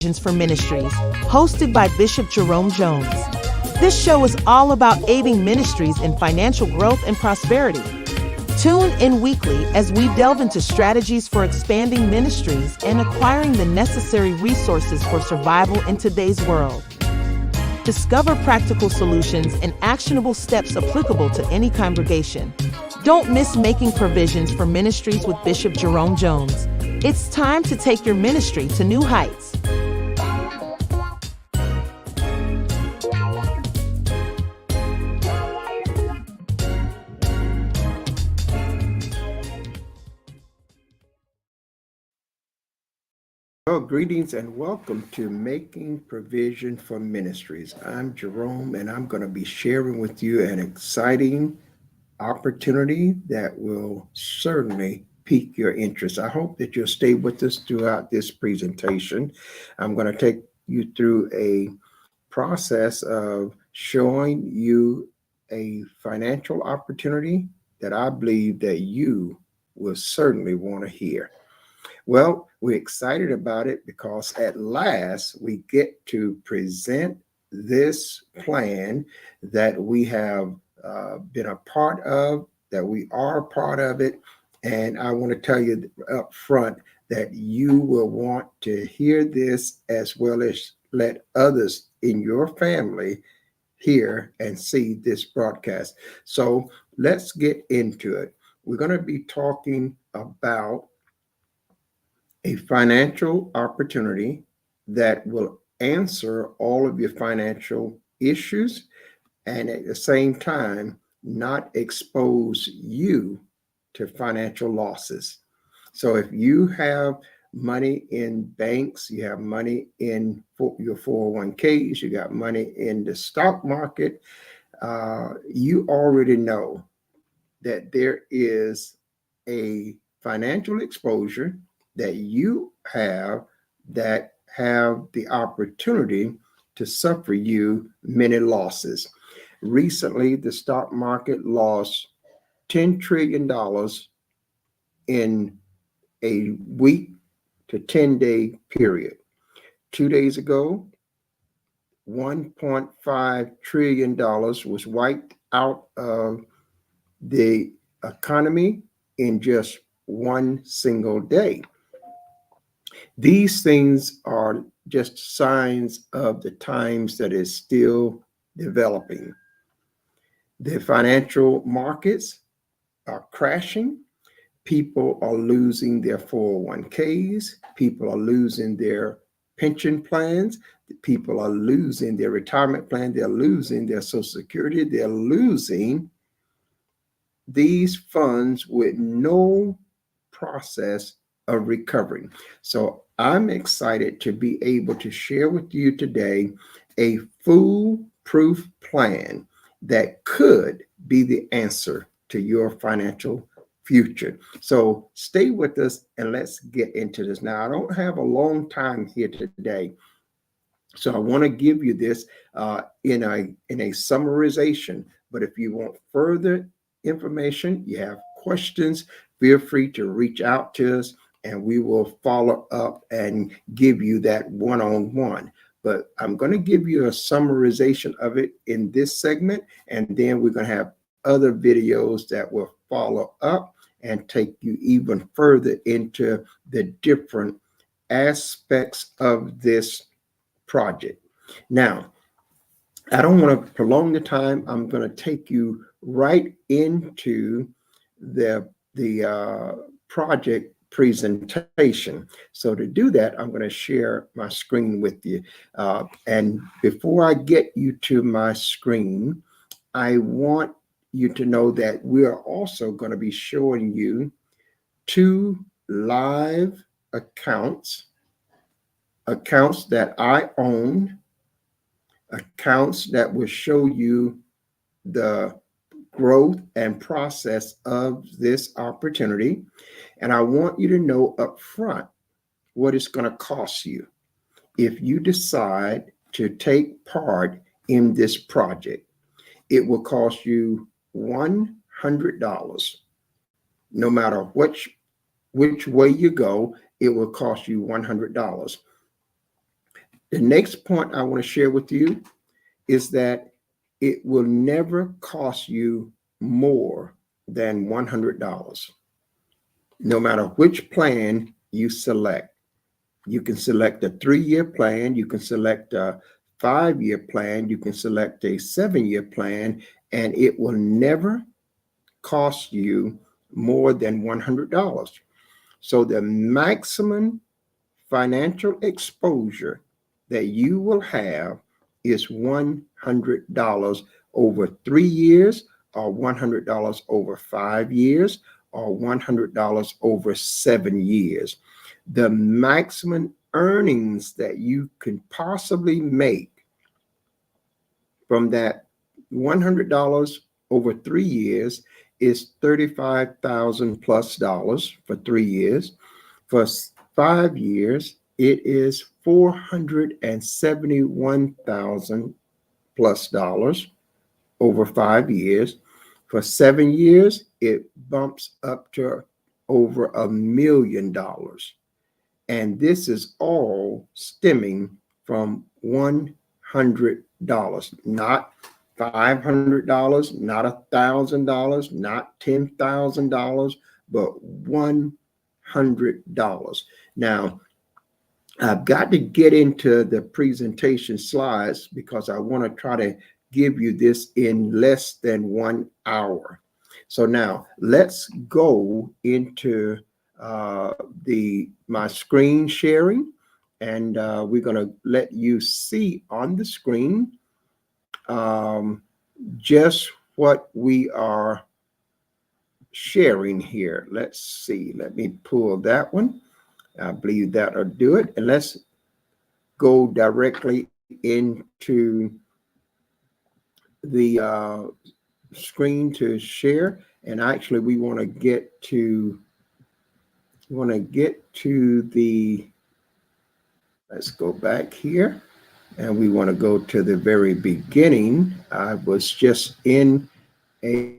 for Ministries, hosted by Bishop Jerome Jones. This show is all about aiding ministries in financial growth and prosperity. Tune in weekly as we delve into strategies for expanding ministries and acquiring the necessary resources for survival in today's world. Discover practical solutions and actionable steps applicable to any congregation. Don't miss Making Provisions for Ministries with Bishop Jerome Jones. It's time to take your ministry to new heights. Well, greetings and welcome to Making Provision for Ministries. I'm Jerome, and I'm going to be sharing with you an exciting opportunity that will certainly pique your interest. I hope that you'll stay with us throughout this presentation. I'm going to take you through a process of showing you a financial opportunity that I believe that you will certainly want to hear. Well, we're excited about it because at last we get to present this plan that we have been a part of, that we are a part of it. And I want to tell you up front that you will want to hear this as well as let others in your family hear and see this broadcast. So let's get into it. We're going to be talking about a financial opportunity that will answer all of your financial issues and at the same time not expose you to financial losses. So if you have money in banks, you have money in your 401ks, you got money in the stock market, you already know that there is a financial exposure that you have that have the opportunity to suffer you many losses. Recently, the stock market lost $10 trillion in a week to 10-day period. 2 days ago, $1.5 trillion was wiped out of the economy in just one single day. These things are just signs of the times that is still developing. The financial markets are crashing. People are losing their 401ks. People are losing their pension plans. People are losing their retirement plan. They're losing their Social Security. They're losing these funds with no process of recovery. So I'm excited to be able to share with you today a foolproof plan that could be the answer to your financial future. So stay with us and let's get into this. Now, I don't have a long time here today, so I want to give you this in a summarization. But if you want further information, you have questions, feel free to reach out to us and we will follow up and give you that one-on-one. But I'm going to give you a summarization of it in this segment, and then we're going to have other videos that will follow up and take you even further into the different aspects of this project. Now, I don't want to prolong the time. I'm going to take you right into the project presentation. So to do that, I'm going to share my screen with you. And before I get you to my screen, I want you to know that we are also going to be showing you 2 live accounts that I own, accounts that will show you the growth and process of this opportunity. And I want you to know up front what it's going to cost you if you decide to take part in this project. It will cost you $100. No matter which way you go, it will cost you $100. The next point I want to share with you is that it will never cost you more than $100, no matter which plan you select. You can select a 3-year plan, you can select a 5-year plan, you can select a 7-year plan, and it will never cost you more than $100. So the maximum financial exposure that you will have is $100 over 3 years, or $100 over 5 years, or $100 over 7 years. The maximum earnings that you can possibly make from that $100 over 3 years is $35,000 plus dollars for 3 years. For 5 years, it is $471,000 plus dollars over 5 years. For 7 years, it bumps up to over $1 million. And this is all stemming from $100, not $500, not $1,000, not $10,000, but $100. Now, I've got to get into the presentation slides because I want to try to give you this in less than 1 hour. So now let's go into my screen sharing, and we're going to let you see on the screen just what we are sharing here. Let's see. Let me pull that one. I believe that'll do it. And let's go directly into the screen to share. And actually, we want to get to the, let's go back here, and we want to go to the very beginning. I was just in a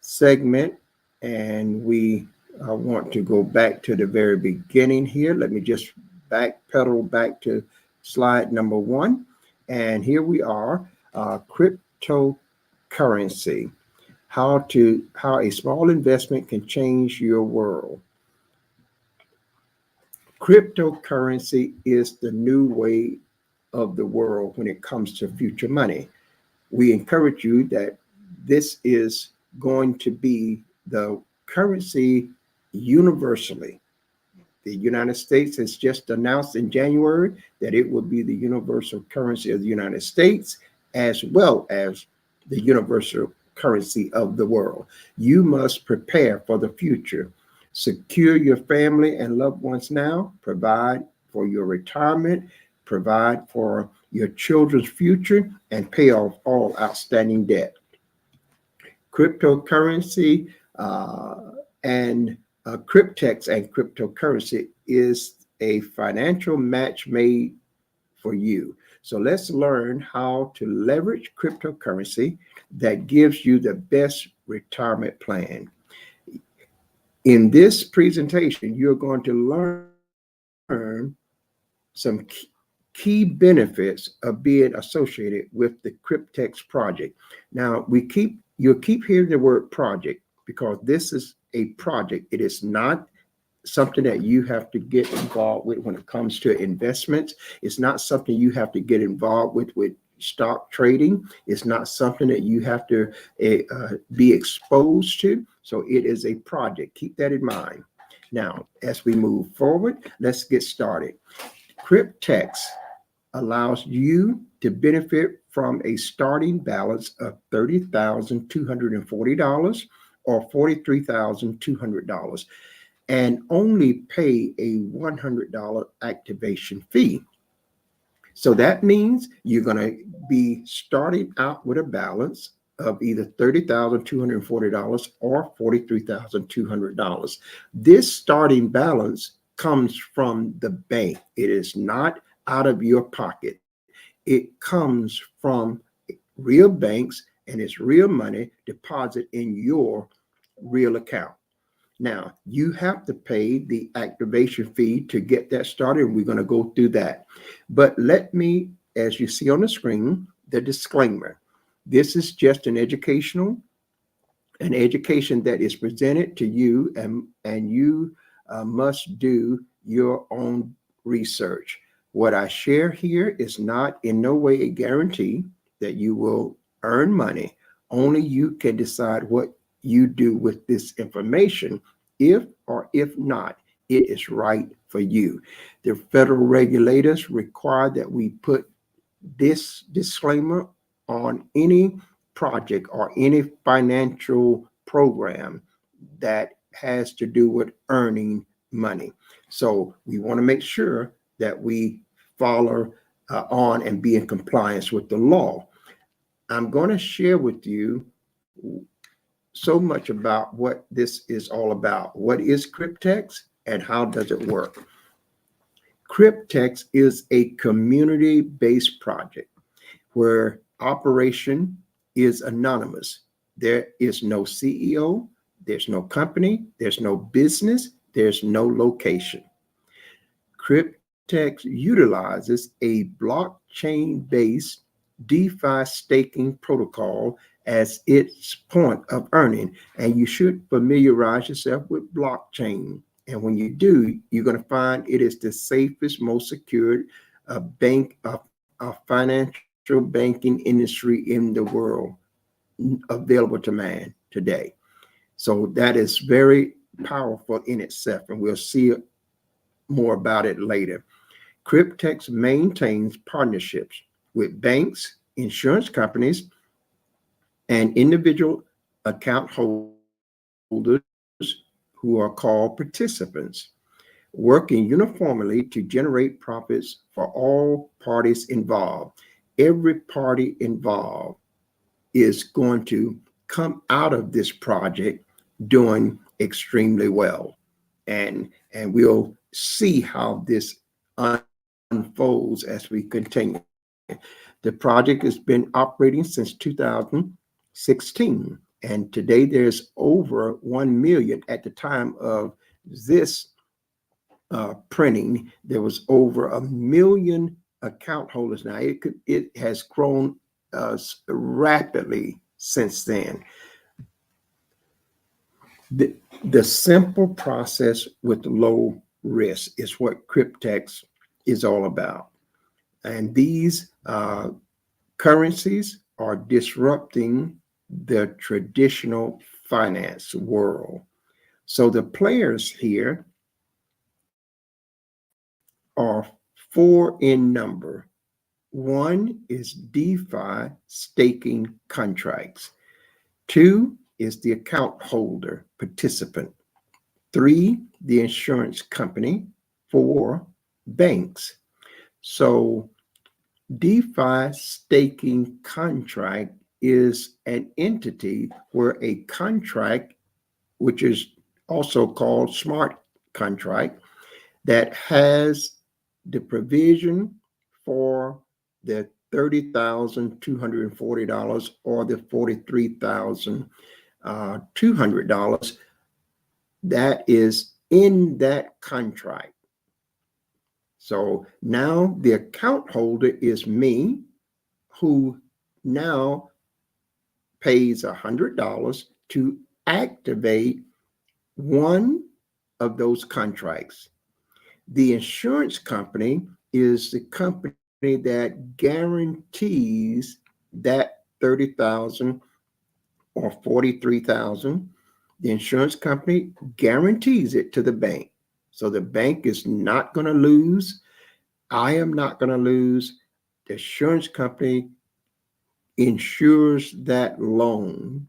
segment, and we want to go back to the very beginning here. Let me just backpedal back to slide number 1. And here we are, cryptocurrency, how a small investment can change your world. Cryptocurrency is the new way of the world when it comes to future money. We encourage you that this is going to be the currency universally. The United States has just announced in January that it will be the universal currency of the United States, as well as the universal currency of the world. You must prepare for the future. Secure your family and loved ones now. Provide for your retirement. Provide for your children's future, and pay off all outstanding debt. Cryptocurrency and cryptex and cryptocurrency is a financial match made for you. So let's learn how to leverage cryptocurrency that gives you the best retirement plan. In this presentation, you're going to learn some key benefits of being associated with the Cryptex project. Now, you'll keep hearing the word project because this is a project. It is not something that you have to get involved with when it comes to investments. It's not something you have to get involved with stock trading. It's not something that you have to be exposed to. So it is a project. Keep that in mind. Now, as we move forward, let's get started. Cryptex allows you to benefit from a starting balance of $30,240 or $43,200 and only pay a $100 activation fee. So that means you're going to be starting out with a balance of either $30,240 or $43,200. This starting balance comes from the bank. It is not out of your pocket. It comes from real banks, and it's real money deposited in your real account. Now, you have to pay the activation fee to get that started. We're going to go through that. But let me, as you see on the screen, the disclaimer. This is just an education that is presented to you, and you must do your own research. What I share here is not in no way a guarantee that you will earn money. Only you can decide what you do with this information, if or if not, it is right for you. The federal regulators require that we put this disclaimer on any project or any financial program that has to do with earning money. So we want to make sure that we follow on and be in compliance with the law. I'm going to share with you so much about what this is all about. What is Cryptex and how does it work? Cryptex is a community-based project where operation is anonymous. There is no CEO, there's no company, there's no business, there's no location. Cryptex utilizes a blockchain-based DeFi staking protocol as its point of earning. And you should familiarize yourself with blockchain. And when you do, you're going to find it is the safest, most secured financial banking industry in the world available to man today. So that is very powerful in itself, and we'll see more about it later. Cryptex maintains partnerships with banks, insurance companies, and individual account holders who are called participants, working uniformly to generate profits for all parties involved. Every party involved is going to come out of this project doing extremely well. And we'll see how this unfolds as we continue. The project has been operating since 2016, and today there's over 1 million. At the time of this printing, there was over 1 million account holders. Now it has grown rapidly since then. The simple process with low risk is what Cryptex is all about. And these currencies are disrupting the traditional finance world. So the players here are 4 in number. 1 is DeFi staking contracts. 2 is the account holder participant. 3, the insurance company. 4, banks. So DeFi staking contract is an entity where a contract, which is also called smart contract, that has the provision for the $30,240 or the $43,200 that is in that contract. So now the account holder is me, who now pays $100 to activate one of those contracts. The insurance company is the company that guarantees that 30,000 or 43,000. The insurance company guarantees it to the bank. So the bank is not going to lose. I am not going to lose. The insurance company insures that loan,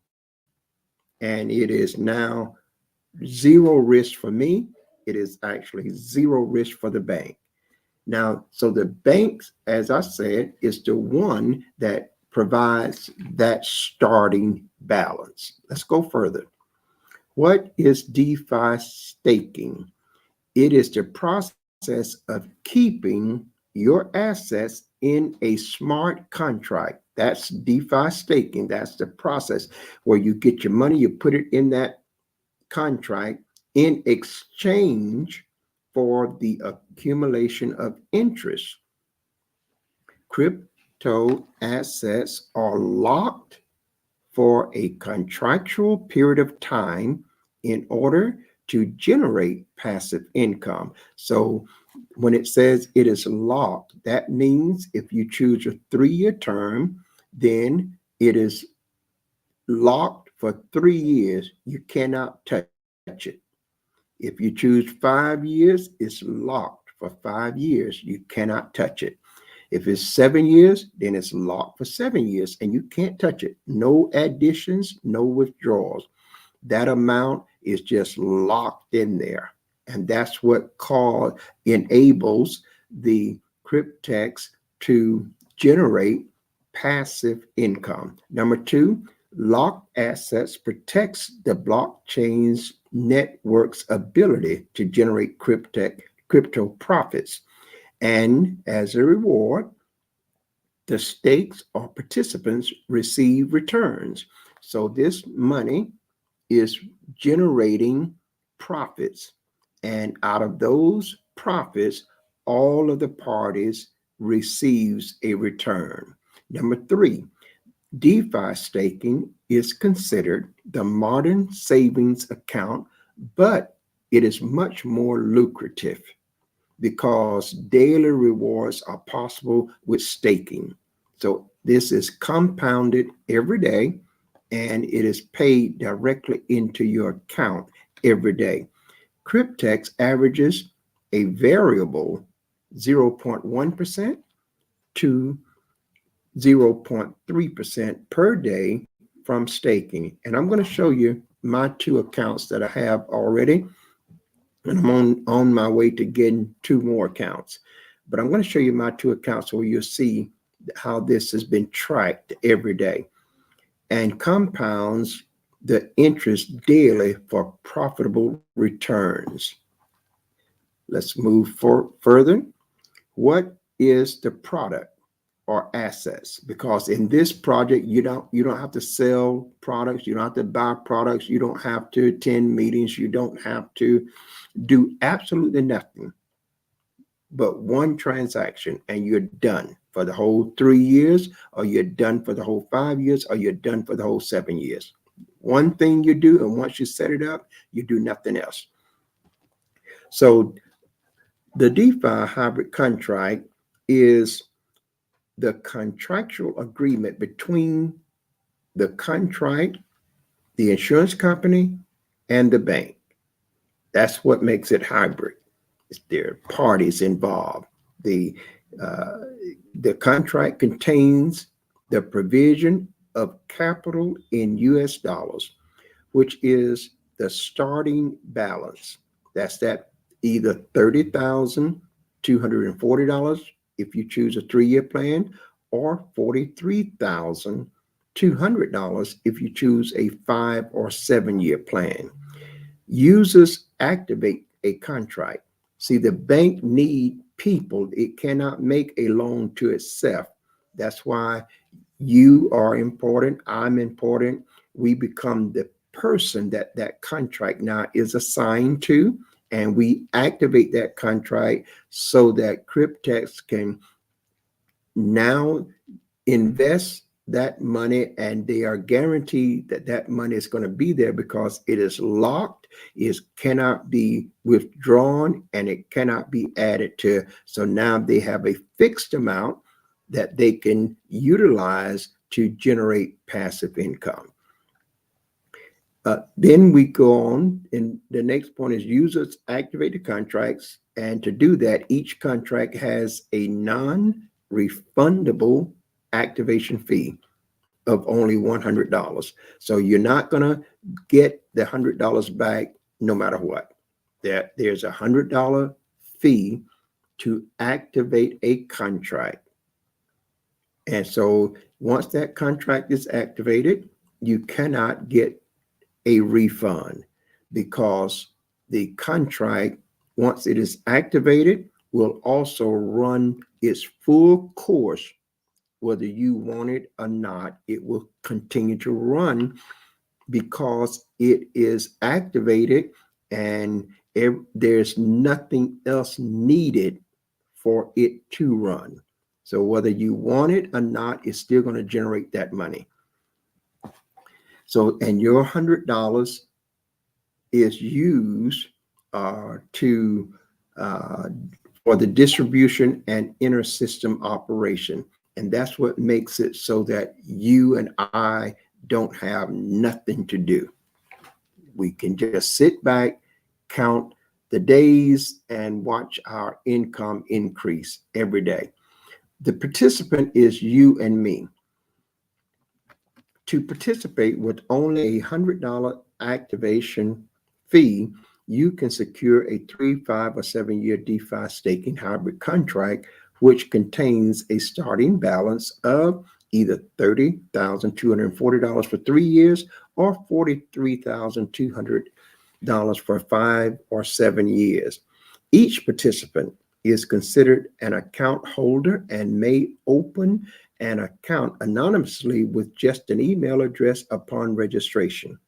and it is now zero risk for me. It is actually zero risk for the bank. Now, so the banks, as I said, is the one that provides that starting balance. Let's go further. What is DeFi staking? It is the process of keeping your assets in a smart contract. That's DeFi staking. That's the process where you get your money, you put it in that contract, in exchange for the accumulation of interest. Crypto assets are locked for a contractual period of time in order to generate passive income. So when it says it is locked, that means if you choose a 3-year term, then it is locked for 3 years. You cannot touch it. If you choose 5 years, it's locked for 5 years. You cannot touch it. If it's 7 years, then it's locked for 7 years and you can't touch it. No additions, no withdrawals. That amount is just locked in there. And that's what enables the cryptex to generate passive income. Number two, locked assets protects the blockchain's network's ability to generate crypto profits. And as a reward, the stakes or participants receive returns. So this money is generating profits. And out of those profits, all of the parties receives a return. Number three, DeFi staking is considered the modern savings account, but it is much more lucrative because daily rewards are possible with staking. So this is compounded every day and it is paid directly into your account every day. Cryptex averages a variable 0.1% to 0.3% per day from staking. And I'm going to show you my 2 accounts that I have already. And I'm on my way to getting 2 more accounts. But I'm going to show you my 2 accounts where you'll see how this has been tracked every day and compounds the interest daily for profitable returns. Let's move further. What is the product or assets? Because in this project, you don't have to sell products, you don't have to buy products, you don't have to attend meetings, you don't have to do absolutely nothing but one transaction and you're done for the whole 3 years, or you're done for the whole 5 years, or you're done for the whole 7 years. One thing you do, and once you set it up, you do nothing else. So the DeFi hybrid contract is the contractual agreement between the contract, the insurance company, and the bank. That's what makes it hybrid. There are parties involved. The contract contains the provision of capital in US dollars, which is the starting balance. That's that either $30,240 if you choose a 3-year plan, or $43,200 if you choose a 5 or 7-year plan. Users activate a contract. See, the bank need people. It cannot make a loan to itself. That's why you are important. I'm important. We become the person that contract now is assigned to, and we activate that contract so that Cryptex can now invest that money, and they are guaranteed that that money is going to be there because it is locked, it cannot be withdrawn, and it cannot be added to. So now they have a fixed amount that they can utilize to generate passive income. Then we go on, and the next point is users activate the contracts. And to do that, each contract has a non-refundable activation fee of only $100. So you're not going to get the $100 back no matter what. There's a $100 fee to activate a contract. And so once that contract is activated, you cannot get a refund, because the contract, once it is activated, will also run its full course. Whether you want it or not, it will continue to run because it is activated and there's nothing else needed for it to run. So whether you want it or not, it's still going to generate that money. So, and your $100 is used to for the distribution and inter system operation. And that's what makes it so that you and I don't have nothing to do. We can just sit back, count the days, and watch our income increase every day. The participant is you and me. To participate with only a $100 activation fee, you can secure a 3, 5, or 7-year DeFi staking hybrid contract, which contains a starting balance of either $30,240 for 3 years or $43,200 for 5 or 7 years. Each participant is considered an account holder and may open an account anonymously with just an email address upon registration.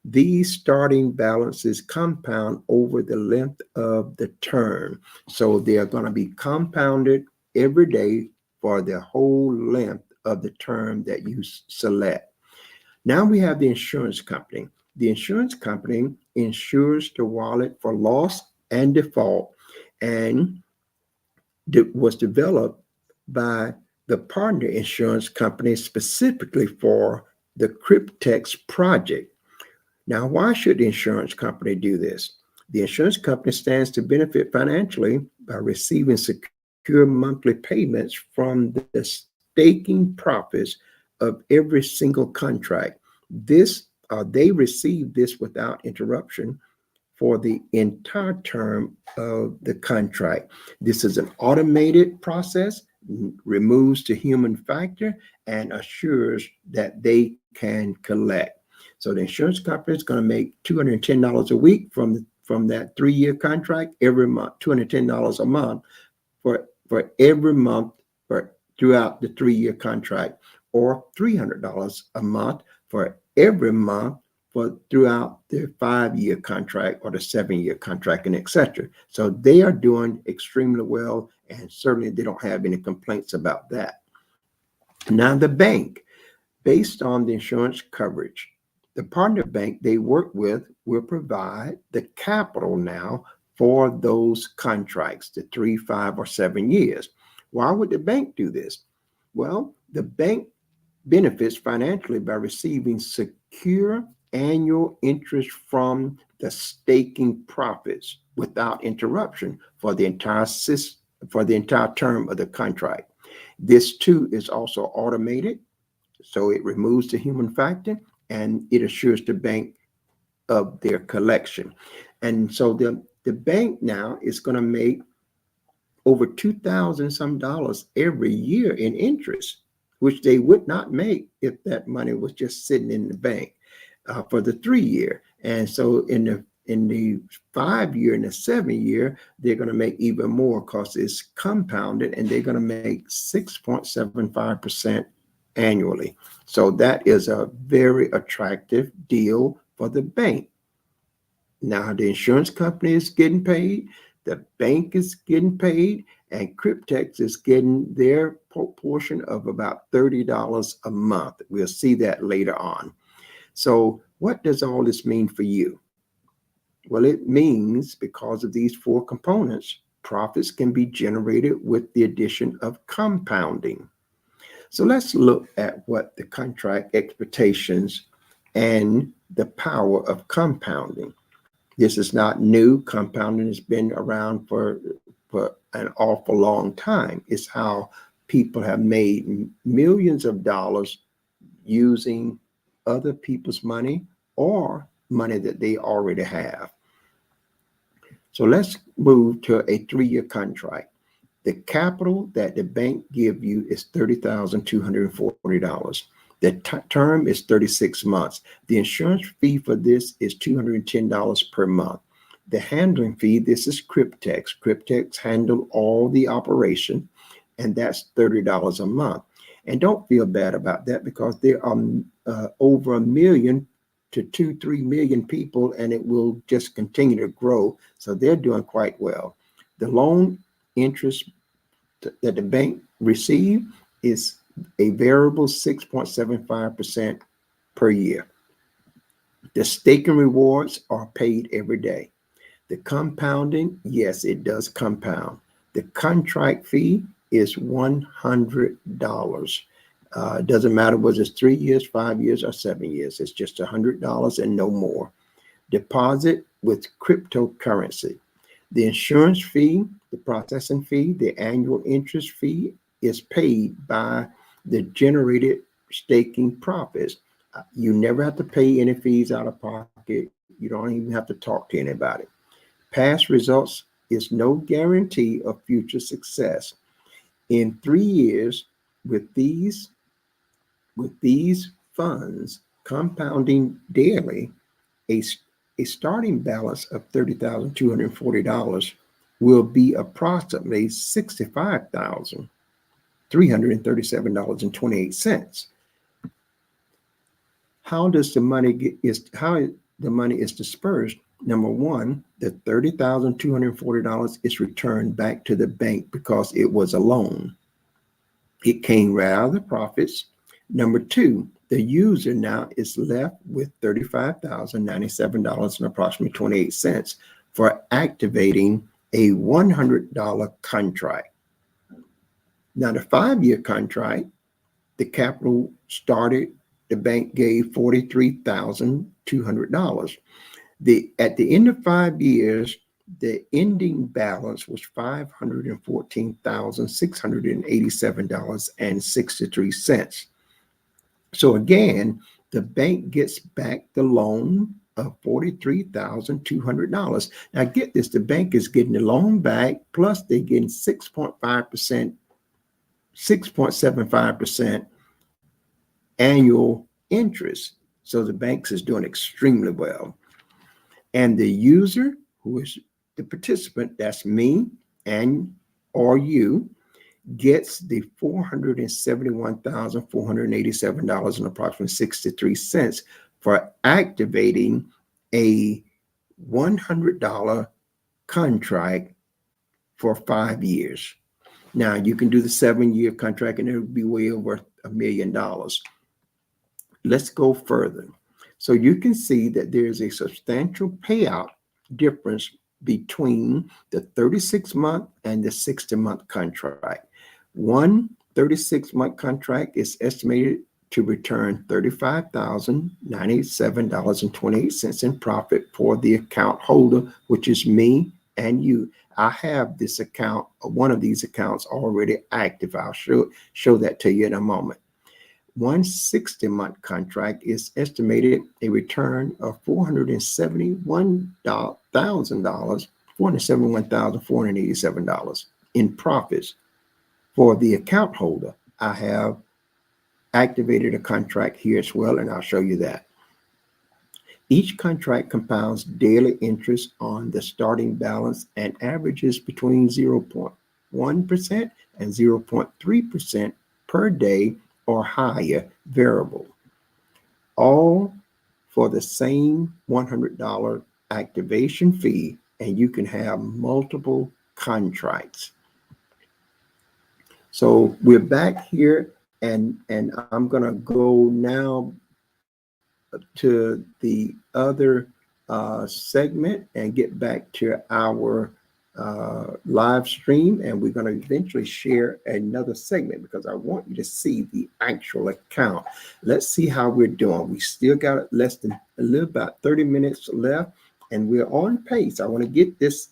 These starting balances compound over the length of the term. So they are going to be compounded every day for the whole length of the term that you select. Now we have the insurance company. The insurance company insures the wallet for loss and default, and was developed by the partner insurance company specifically for the Cryptex project. Now, why should the insurance company do this? The insurance company stands to benefit financially by receiving secure monthly payments from the staking profits of every single contract. They receive this without interruption for the entire term of the contract. This is an automated process, removes the human factor, and assures that they can collect. So the insurance company is going to make $210 a week from that 3-year contract every month, $210 a month for every month throughout the 3-year contract, or $300 a month for every month throughout the 5-year contract or the 7-year contract, and etc. So they are doing extremely well, and certainly they don't have any complaints about that. Now the bank, based on the insurance coverage, the partner bank they work with will provide the capital now for those contracts, the 3, 5, or 7 years. Why would the bank do this? Well, the bank benefits financially by receiving secure annual interest from the staking profits without interruption for the entire term of the contract. This too is also automated, so it removes the human factor and it assures the bank of their collection. And so the bank now is going to make over $2,000 some dollars every year in interest, which they would not make if that money was just sitting in the bank for the 3-year. And so in the 5-year and the 7-year, they're going to make even more because it's compounded, and they're going to make 6.75% annually. So that is a very attractive deal for the bank. Now the insurance company is getting paid, the bank is getting paid, and Cryptex is getting their portion of about $30 a month. We'll see that later on. So what does all this mean for you? Well, it means because of these 4 components, profits can be generated with the addition of compounding. So let's look at what the contract expectations and the power of compounding. This is not new. Compounding has been around for an awful long time. It's how people have made millions of dollars using other people's money or money that they already have. So let's move to a 3-year contract. The capital that the bank give you is $30,240. The term is 36 months. The insurance fee for this is $210 per month. The handling fee, this is Cryptex. Cryptex handle all the operation, and that's $30 a month. And don't feel bad about that, because there are over 1 million to 2-3 million people, and it will just continue to grow. So they're doing quite well. The loan interest that the bank receive is a variable 6.75% per year. The staking rewards are paid every day. The compounding, yes, it does compound. The contract fee is $100. It doesn't matter whether it's 3 years, 5 years, or 7 years. It's just $100 and no more. Deposit with cryptocurrency. The insurance fee, the processing fee, the annual interest fee is paid by the generated staking profits. You never have to pay any fees out of pocket. You don't even have to talk to anybody. Past results is no guarantee of future success. In 3 years, with these funds compounding daily, a starting balance of $30,240 will be approximately $65,337.28. How the money is dispersed? Number one, the $30,240 is returned back to the bank because it was a loan. It came right out of the profits. Number two, the user now is left with $35,097 and approximately 28 cents for activating a $100 contract. Now, the 5-year contract, the capital started, the bank gave $43,200. At the end of 5 years, the ending balance was $514,687.63. So again, the bank gets back the loan of $43,200. Now get this, the bank is getting the loan back, plus they're getting 6.75% annual interest. So the banks is doing extremely well. And the user, who is the participant, that's me and or you, gets the $471,487 and approximately 63 cents for activating a $100 contract for 5 years. Now you can do the 7-year contract and it would be way over $1 million. Let's go further. So you can see that there's a substantial payout difference between the 36-month and the 60-month contract. One 36-month contract is estimated to return $35,097.28 in profit for the account holder, which is me and you. I have this account, one of these accounts already active. I'll show that to you in a moment. One 60-month contract is estimated a return of $471,487 in profits for the account holder. I have activated a contract here as well, and I'll show you that. Each contract compounds daily interest on the starting balance and averages between 0.1% and 0.3% per day or higher variable, all for the same $100 activation fee, and you can have multiple contracts. So we're back here, and I'm going to go now to the other segment and get back to our live stream, and we're going to eventually share another segment because I want you to see the actual account. Let's see how we're doing. We still got less than about 30 minutes left, and we're on pace. I want to get this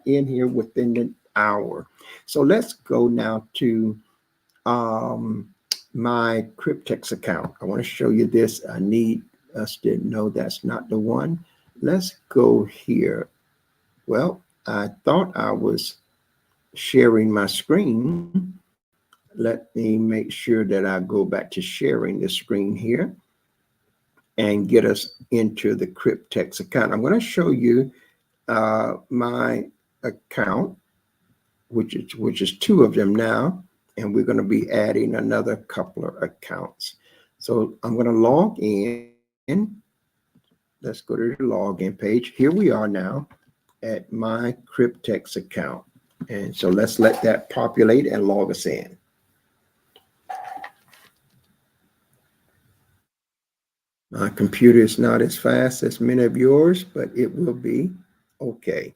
in here within an hour. So let's go now to my Cryptex account. I want to show you this. I need us to know that's not the one. Let's go here. Well, I thought I was sharing my screen. Let me make sure that I go back to sharing the screen here and get us into the Cryptex account. I'm going to show you my account, which is 2 of them now, and we're going to be adding another couple of accounts. So I'm going to log in Let's go to the login page. Here we are now at my Cryptex account. And so let's let that populate and log us in. My computer is not as fast as many of yours, but it will be okay.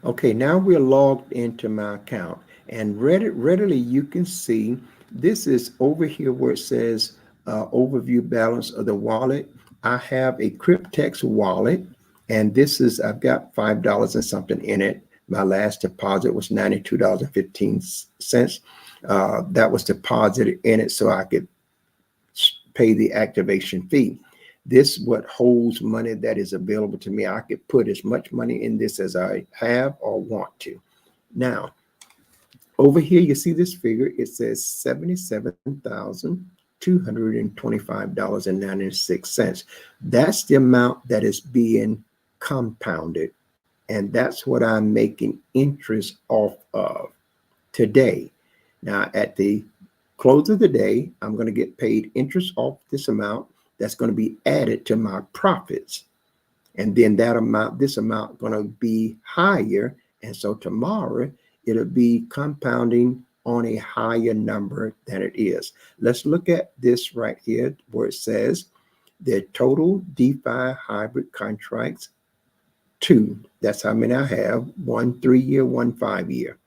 Okay, now we're logged into my account, and readily you can see this is over here where it says overview balance of the wallet. I have a Cryptex wallet, and this is, I've got $5 and something in it. My last deposit was $92.15. That was deposited in it so I could pay the activation fee. This what holds money that is available to me. I could put as much money in this as I have or want to. Now, over here, you see this figure. It says $77,225.96. That's the amount that is being compounded. And that's what I'm making interest off of today. Now, at the close of the day, I'm going to get paid interest off this amount that's going to be added to my profits. And then that amount, this amount going to be higher. And so tomorrow it'll be compounding on a higher number than it is. Let's look at this right here where it says the total DeFi hybrid contracts, 2. That's how many I have, 1 3-year, 1 5-year.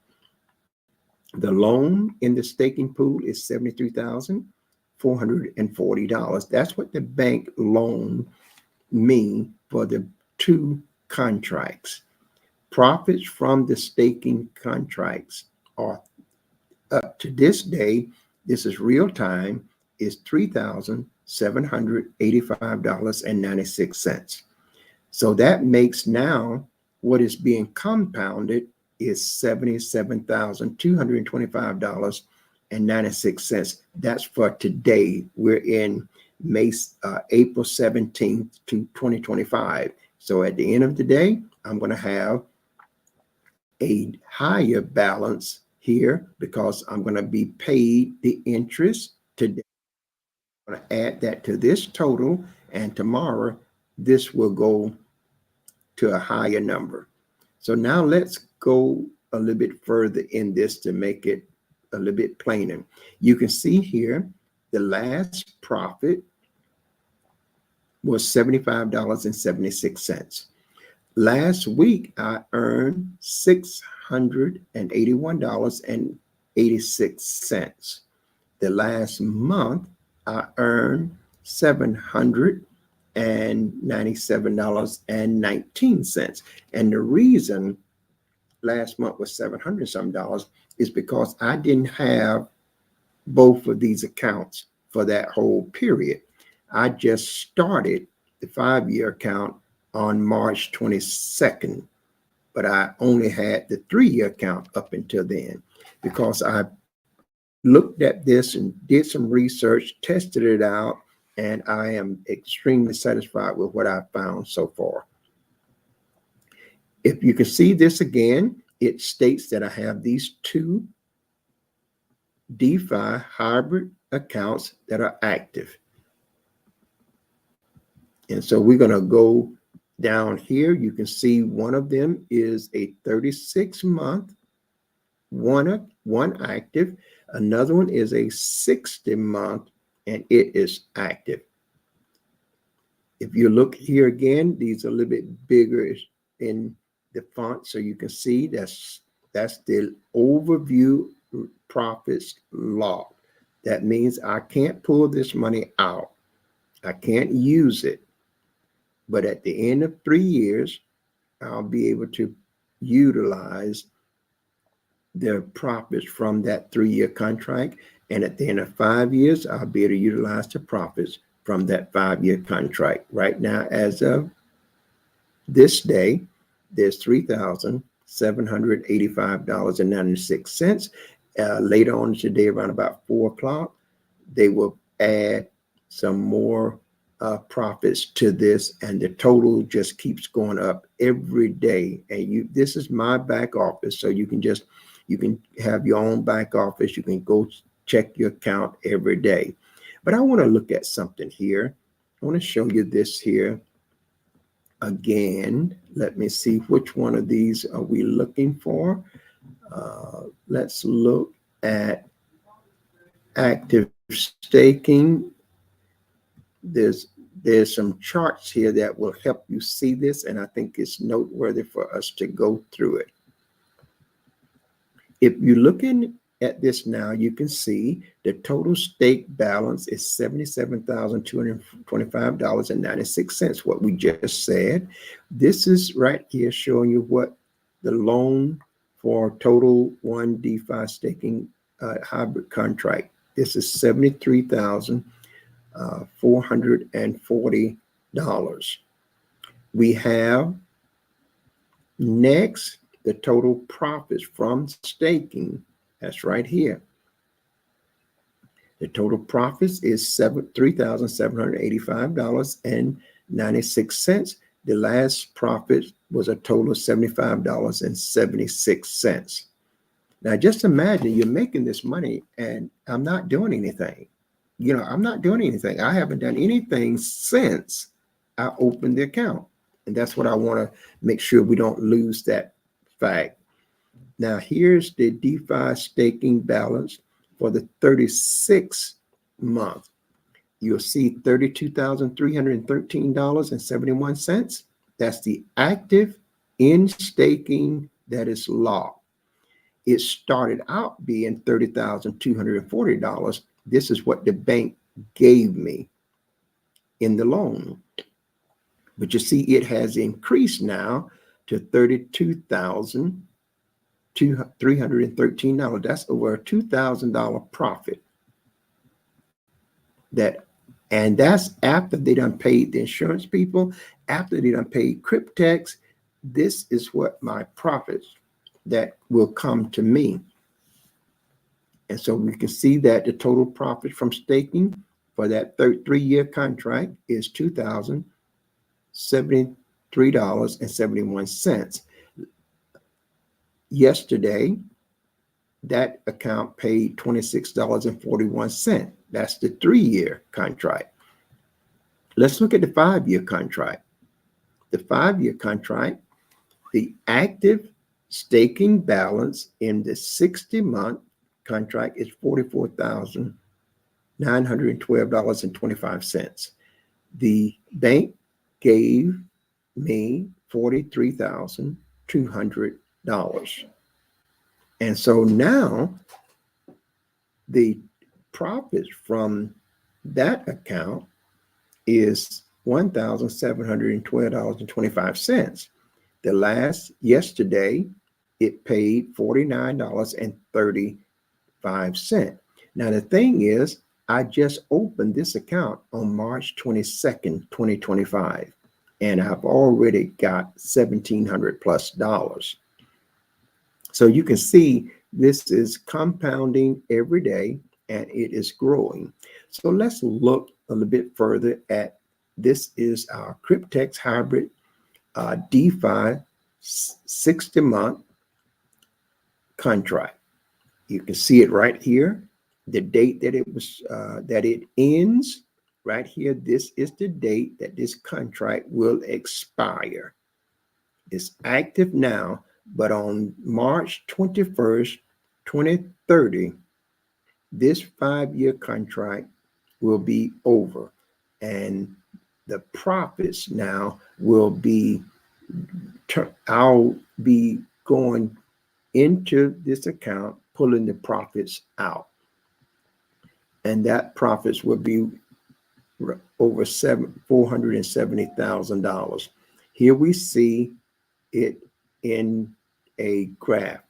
The loan in the staking pool is $73,440. That's what the bank loan me for the 2 contracts. Profits from the staking contracts are up to this day, this is real time, is $3,785.96. So that makes now what is being compounded is $77,225.96. That's for today. We're in April 17th to 2025. So at the end of the day, I'm going to have a higher balance here because I'm going to be paid the interest today. I'm going to add that to this total, and tomorrow this will go to a higher number. So now let's go a little bit further in this to make it a little bit plainer. You can see here the last profit was $75.76. Last week, I earned $681.86. The last month, I earned $797.19. And the reason last month was $700 some dollars is because I didn't have both of these accounts for that whole period. I just started the 5-year account on March 22nd, but I only had the 3-year account up until then because I looked at this and did some research, tested it out, and I am extremely satisfied with what I've found so far. If you can see this again, it states that I have these 2 DeFi hybrid accounts that are active. And so we're going to go down here. You can see one of them is a 36-month, one active. Another one is a 60-month, and it is active. If you look here again, these are a little bit bigger in the font, so you can see that's the overview profits log. That means I can't pull this money out. I can't use it. But at the end of 3 years, I'll be able to utilize the profits from that 3-year contract. And at the end of 5 years, I'll be able to utilize the profits from that 5-year contract. Right now, as of this day, there's $3,785.96. Later on today, around about 4 o'clock, they will add some more profits to this, and the total just keeps going up every day. And this is my back office, so you can just You can have your own back office. You can go check your account every day. But I want to look at something here. I want to show you this here again. Let me see, which one of these are we looking for? Let's look at active staking. There's some charts here that will help you see this, and I think it's noteworthy for us to go through it. If you're looking at this now, you can see the total stake balance is $77,225.96, what we just said. This is right here showing you what the loan for Total One DeFi staking hybrid contract. This is $73,440. We have next the total profits from staking. That's right here. The total profits is $3,785.96. The last profit was a total of $75.76. Now, just imagine you're making this money and I'm not doing anything. I'm not doing anything. I haven't done anything since I opened the account. And that's what I want to make sure we don't lose that fact. Now, here's the DeFi staking balance for the 36th month. You'll see $32,313.71. That's the active in staking that is locked. It started out being $30,240. This is what the bank gave me in the loan. But you see, it has increased now to $32,313. That's over a $2,000 profit. And that's after they done paid the insurance people, after they done paid Cryptex. This is what my profits that will come to me. And so we can see that the total profit from staking for that 3-year contract is $2,073.71. Yesterday, that account paid $26.41. That's the 3-year contract. Let's look at the 5-year contract. The 5-year contract, the active staking balance in the 60-month contract is $44,912.25. The bank gave me $43,200. And so now the profits from that account is $1,712.25. Yesterday, it paid $49.35. Now, the thing is, I just opened this account on March 22nd, 2025, and I've already got $1,700 plus. So you can see this is compounding every day and it is growing. So let's look a little bit further at this is our Cryptex hybrid DeFi 60-month contract. You can see it right here, the date that it ends right here. This is the date that this contract will expire. It's active now, but on March 21st, 2030, this 5-year contract will be over, and the profits now will be, I'll be going into this account, pulling the profits out, and that profits will be over $470,000. Here we see it in a graph.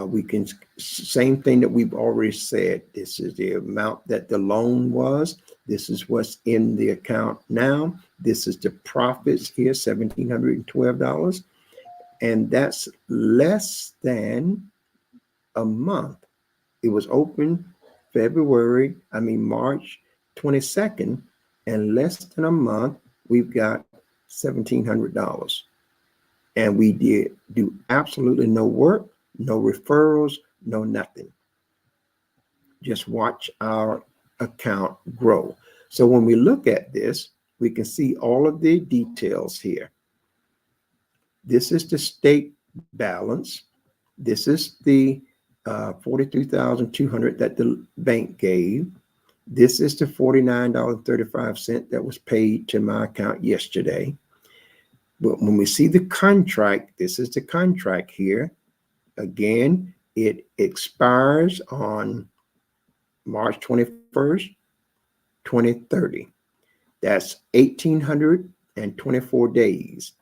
We can, same thing that we've already said. This is the amount that the loan was. This is what's in the account now. This is the profits here, $1,712. And that's less than a month. It was open March 22nd, and less than a month, we've got $1,700. And we did do absolutely no work. no referrals, no nothing. Just watch our account grow. So when we look at this, we can see all of the details here. This is the state balance. This is the 42,200 that the bank gave. This is the $49.35 that was paid to my account yesterday. But when we see the contract, this is the contract here. Again, it expires on March 21st, 2030. That's 1,824 days.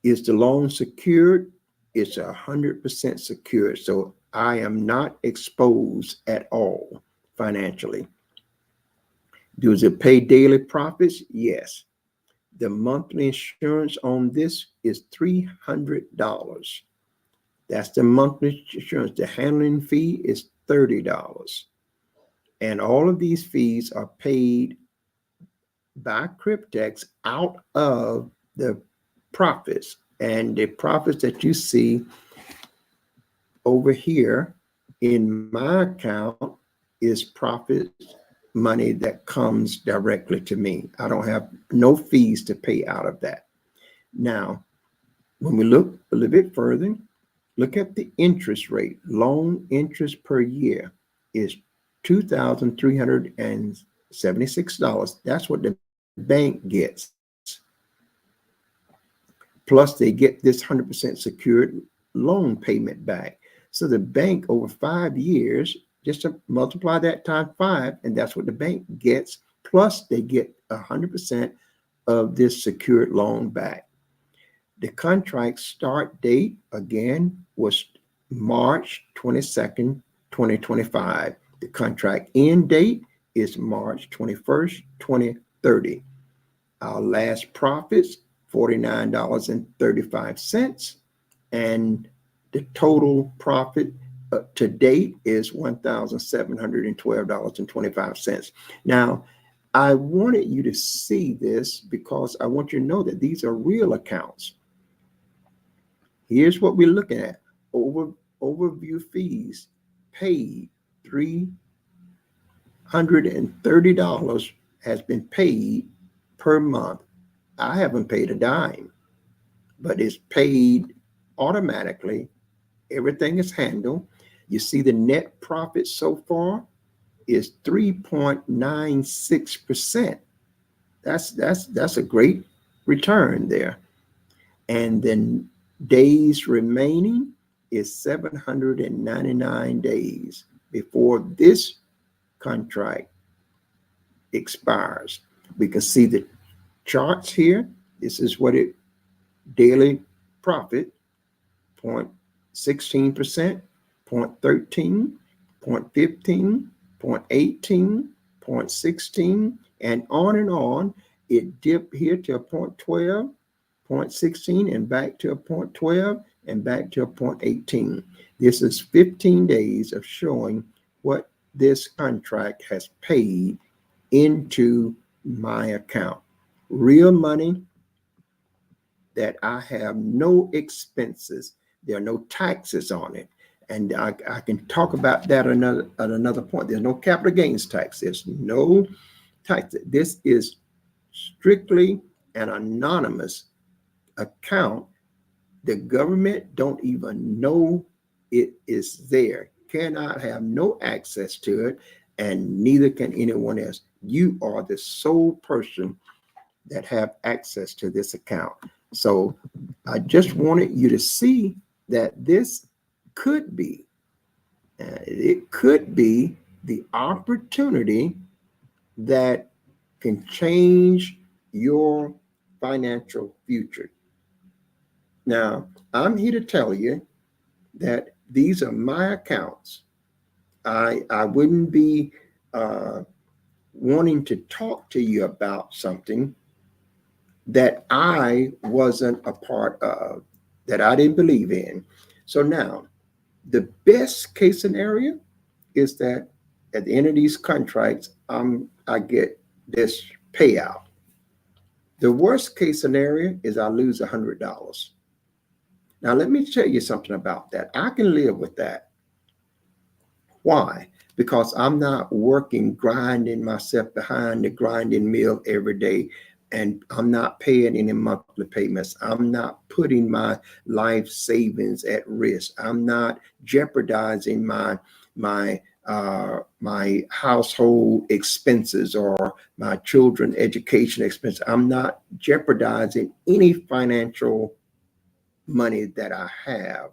Is the loan secured? It's 100% secured. So I am not exposed at all financially. Does it pay daily profits? Yes. The monthly insurance on this is $300. That's the monthly insurance. The handling fee is $30. And all of these fees are paid by Cryptex out of the profits. And the profits that you see over here in my account is profit money that comes directly to me. I don't have no fees to pay out of that. Now, when we look a little bit further, look at the interest rate. Loan interest per year is $2,376. That's what the bank gets. Plus, they get this 100% secured loan payment back. So the bank over 5 years, just to multiply that times 5, and that's what the bank gets. Plus, they get 100% of this secured loan back. The contract start date, again, was March 22nd, 2025. The contract end date is March 21st, 2030. Our last profits, $49.35. And the total profit to date is $1,712.25. Now, I wanted you to see this because I want you to know that these are real accounts. Here's what we're looking at. Overview fees paid. $330 has been paid per month. I haven't paid a dime, but it's paid automatically. Everything is handled. You see the net profit so far is 3.96%. That's a great return there. And then days remaining is 799 days before this contract expires. We can see the charts here. This is what it daily profit, 0.16%, 0.13, 0.15, 0.18, 0.16, and on. It dipped here to a 0.12, 0.16, and back to a 0.12, and back to a 0.18. This is 15 days of showing what this contract has paid into my account. Real money that I have no expenses. There are no taxes on it. And I can talk about that at another point. There's no capital gains tax. There's no tax. This is strictly an anonymous account. The government don't even know it is there. Cannot have no access to it, and neither can anyone else. You are the sole person that have access to this account. So I just wanted you to see that this could be, it could be the opportunity that can change your financial future. Now, I'm here to tell you that these are my accounts. I wouldn't be wanting to talk to you about something that I wasn't a part of, that I didn't believe in. So now, the best case scenario is that at the end of these contracts, I get this payout. The worst case scenario is I lose $100. Now, let me tell you something about that. I can live with that. Why? Because I'm not working, grinding myself behind the grinding mill every day, and I'm not paying any monthly payments. I'm not putting my life savings at risk. I'm not jeopardizing my household expenses or my children education expense. I'm not jeopardizing any financial money that I have.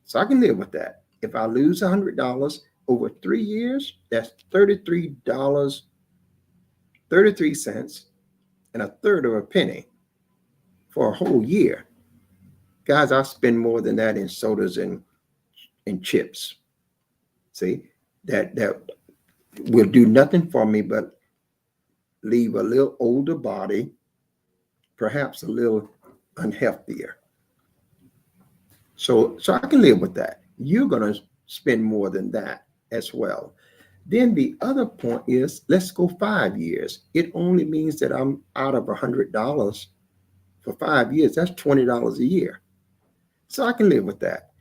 So I can live with that. If I lose $100 over 3 years, that's $33.33, and a third of a penny for a whole year. Guys, I spend more than that in sodas and chips. See, that will do nothing for me but leave a little older body, perhaps a little unhealthier. So I can live with that. You're going to spend more than that as well. Then the other point is, let's go 5 years. It only means that I'm out of $100 for 5 years. That's $20 a year. So I can live with that.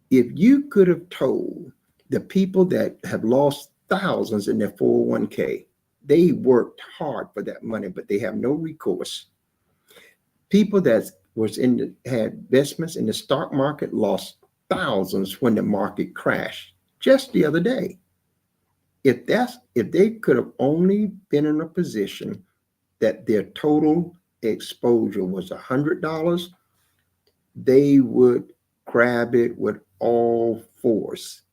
If you could have told the people that have lost thousands in their 401k, they worked hard for that money, but they have no recourse. People that had investments in the stock market lost thousands when the market crashed just the other day. If they could have only been in a position that their total exposure was $100, they would grab it with all force.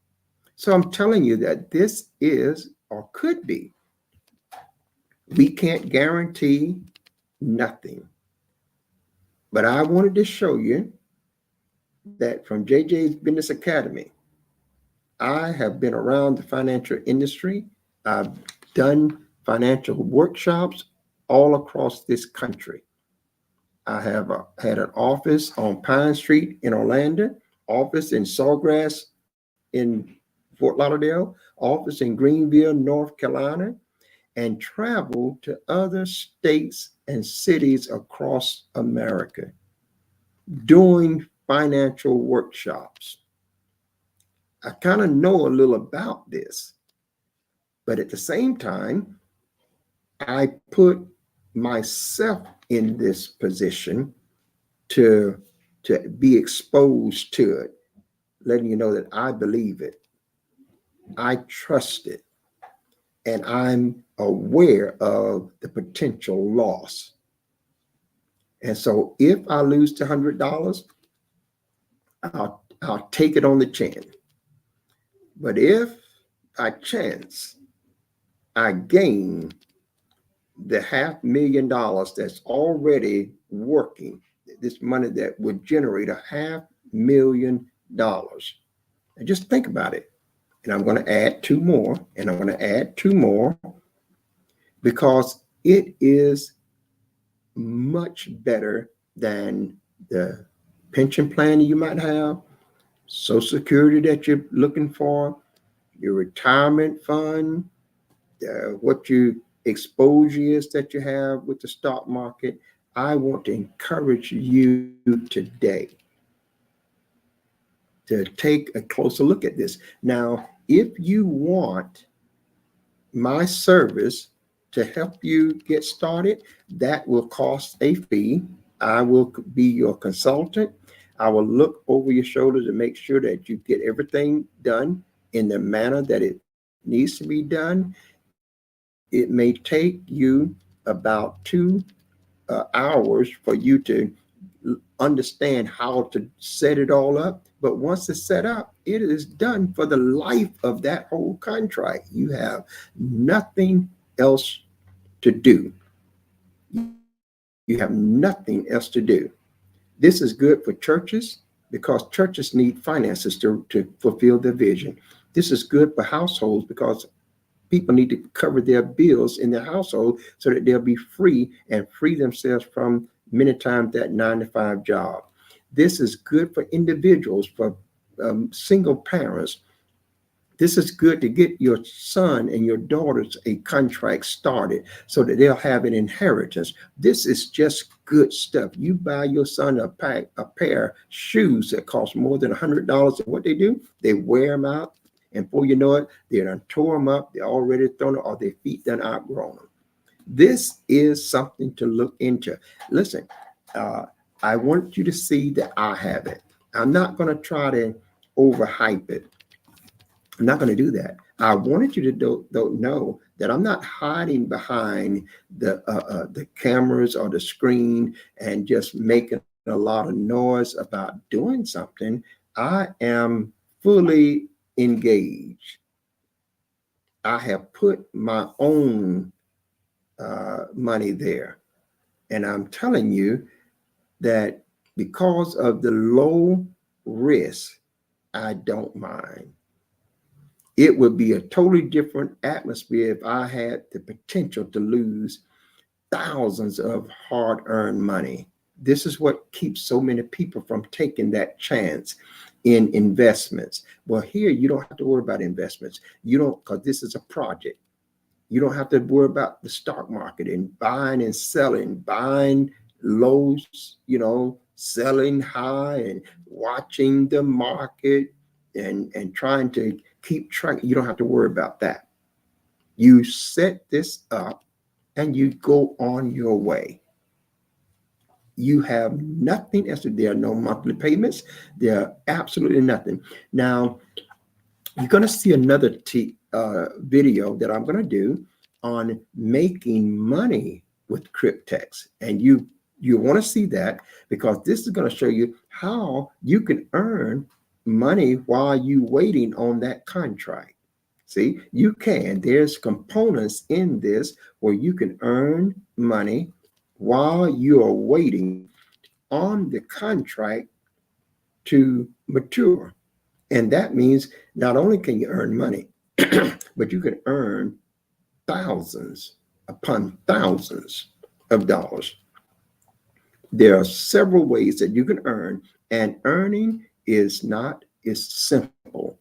So I'm telling you that this is or could be. We can't guarantee nothing. But I wanted to show you that from JJ's Business Academy, I have been around the financial industry. I've done financial workshops all across this country. I have had an office on Pine Street in Orlando, office in Sawgrass in Fort Lauderdale, office in Greenville, North Carolina, and traveled to other states and cities across America doing financial workshops. I kind of know a little about this, but at the same time, I put myself in this position to be exposed to it, letting you know that I believe it, I trust it, and I'm aware of the potential loss. And so if I lose to $100, I'll take it on the chin. But if by chance I gain the $500,000 that's already working, this money that would generate $500,000, and just think about it. And I'm going to add two more, and I'm going to add two more, because it is much better than the pension plan you might have, Social Security that you're looking for, your retirement fund, what your exposure is that you have with the stock market. I want to encourage you today to take a closer look at this. Now, if you want my service to help you get started, that will cost a fee. I will be your consultant. I will look over your shoulder to make sure that you get everything done in the manner that it needs to be done. It may take you about 2 hours for you to understand how to set it all up. But once it's set up, it is done for the life of that whole contract. You have nothing else to do. You have nothing else to do. This is good for churches because churches need finances to fulfill their vision. This is good for households because people need to cover their bills in their household so that they'll be free and free themselves from many times that 9-to-5 job. This is good for individuals, for single parents This is good to get your son and your daughters a contract started so that they'll have an inheritance. This is just good stuff. You buy your son a pair of shoes that cost more than $100, and what they do, they wear them out. And before you know it, they done tore them up. They're already thrown up, or their feet done outgrown them. This is something to look into. Listen, I want you to see that I have it. I'm not going to try to overhype it. I'm not going to do that. I wanted you to don't know that I'm not hiding behind the cameras or the screen and just making a lot of noise about doing something. I am fully engaged. I have put my own money there. And I'm telling you that because of the low risk, I don't mind. It would be a totally different atmosphere if I had the potential to lose thousands of hard-earned money. This is what keeps so many people from taking that chance in investments. Well, here you don't have to worry about investments. You don't, because this is a project. You don't have to worry about the stock market and buying and selling, buying lows, selling high and watching the market and trying to keep track. You don't have to worry about that. You set this up and you go on your way. You have nothing else. There are no monthly payments. There are absolutely nothing. Now, you're going to see another video that I'm going to do on making money with Cryptex. And you want to see that because this is going to show you how you can earn money while you waiting on that contract. See, you can. There's components in this where you can earn money while you are waiting on the contract to mature. And that means not only can you earn money, but you can earn thousands upon thousands of dollars. There are several ways that you can earn, and earning is simple.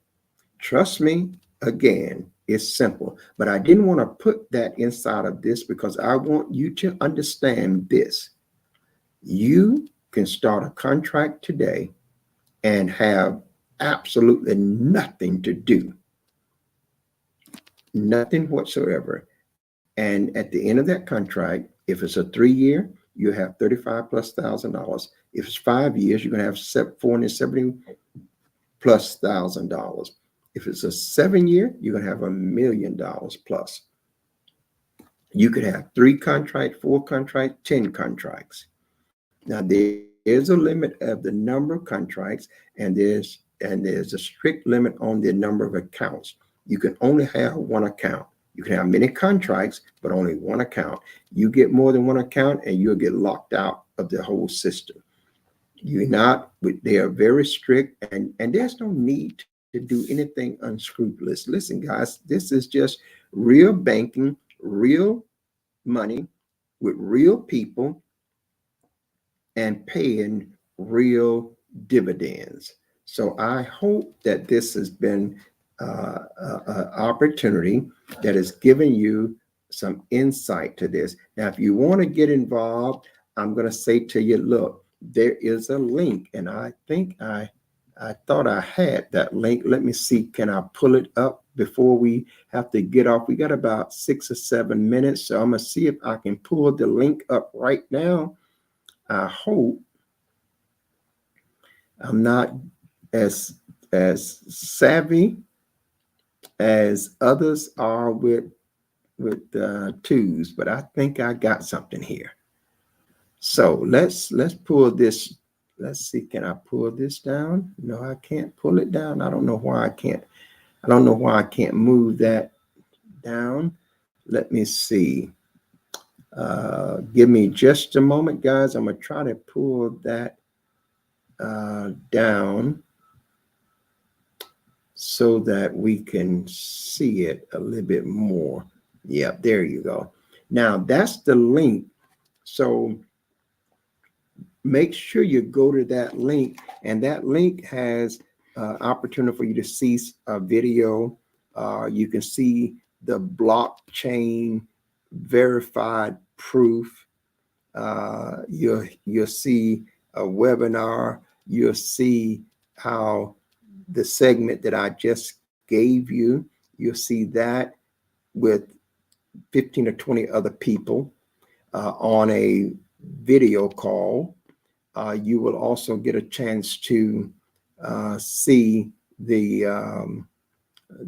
Trust me, again, it's simple. But I didn't want to put that inside of this because I want you to understand this. You can start a contract today and have absolutely nothing to do. Nothing whatsoever. And at the end of that contract, if it's a 3-year, you have $35,000+. If it's 5 years, you're going to have $470,000+. If it's a 7-year, you're going to have $1 million+. You could have 3 contracts, 4 contracts, 10 contracts. Now there's a limit of the number of contracts, and there's a strict limit on the number of accounts. You can only have one account. You can have many contracts, but only one account. You get more than one account and you'll get locked out of the whole system. They are very strict, and there's no need to do anything unscrupulous. Listen, guys, this is just real banking, real money with real people and paying real dividends. So I hope that this has been an opportunity that has given you some insight to this. Now, if you want to get involved, I'm going to say to you, look, there is a link, and I think I thought I had that link. Let me see, can I pull it up before we have to get off? We got about 6 or 7 minutes, so I'm going to see if I can pull the link up right now. I hope I'm not as savvy as others are with twos, but I think I got something here. So let's pull this. Let's see, can I pull this down? No, I can't pull it down. I don't know why I can't. I don't know why I can't move that down. Let me see. Give me just a moment, guys. I'm gonna try to pull that down so that we can see it a little bit more. Yeah, there you go. Now that's the link. So make sure you go to that link, and that link has opportunity for you to see a video You can see the blockchain verified proof. You'll see a webinar. You'll see how the segment that I just gave you, you'll see that with 15 or 20 other people on a video call. You will also get a chance to see the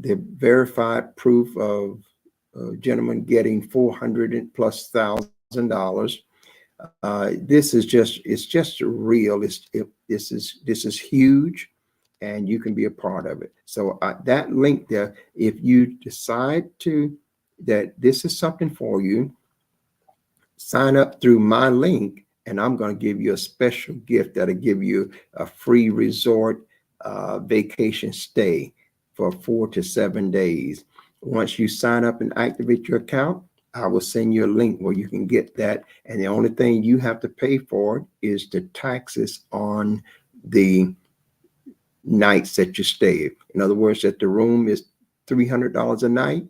verified proof of a gentleman getting $400,000+. This is just real. This is huge, and you can be a part of it. So that link there, if you decide that this is something for you, sign up through my link, and I'm going to give you a special gift that'll give you a free resort vacation stay for 4 to 7 days. Once you sign up and activate your account, I will send you a link where you can get that. And the only thing you have to pay for is the taxes on the nights that you stay. In other words, that the room is $300 a night,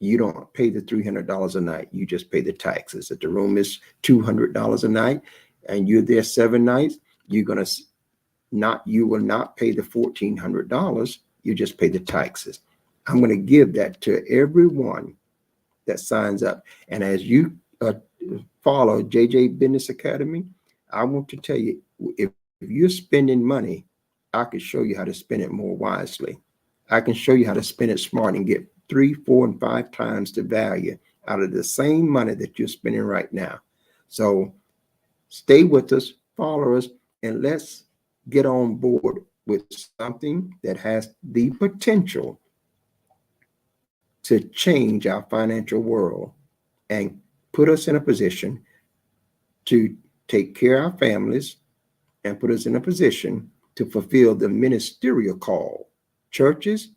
you don't pay the $300 a night. You just pay the taxes. If the room is $200 a night and you're there 7 nights, you will not pay the $1,400. You just pay the taxes. I'm going to give that to everyone that signs up. And as you follow JJ Business Academy, I want to tell you, if you're spending money, I can show you how to spend it more wisely. I can show you how to spend it smart and get 3, 4, and 5 times the value out of the same money that you're spending right now. So stay with us, follow us, and let's get on board with something that has the potential to change our financial world and put us in a position to take care of our families and put us in a position to fulfill the ministerial call. Churches,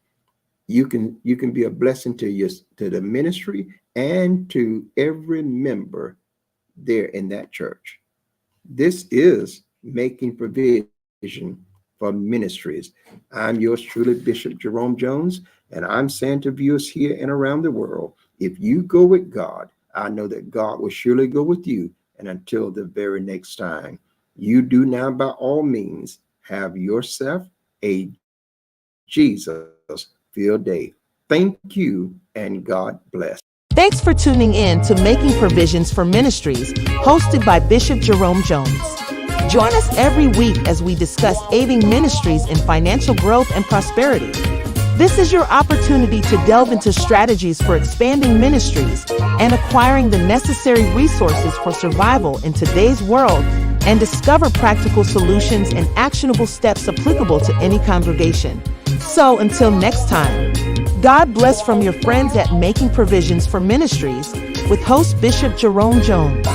you can be a blessing to the ministry and to every member there in that church. This is making provision for ministries. I'm yours truly, Bishop Jerome Jones, and I'm saying to viewers here and around the world, if you go with God, I know that God will surely go with you. And until the very next time, you do now by all means have yourself a Jesus-filled day. Thank you, and God bless. Thanks for tuning in to Making Provisions for Ministries, hosted by Bishop Jerome Jones. Join us every week as we discuss aiding ministries in financial growth and prosperity. This is your opportunity to delve into strategies for expanding ministries and acquiring the necessary resources for survival in today's world, and discover practical solutions and actionable steps applicable to any congregation. So until next time, God bless from your friends at Making Provisions for Ministries with host Bishop Jerome Jones.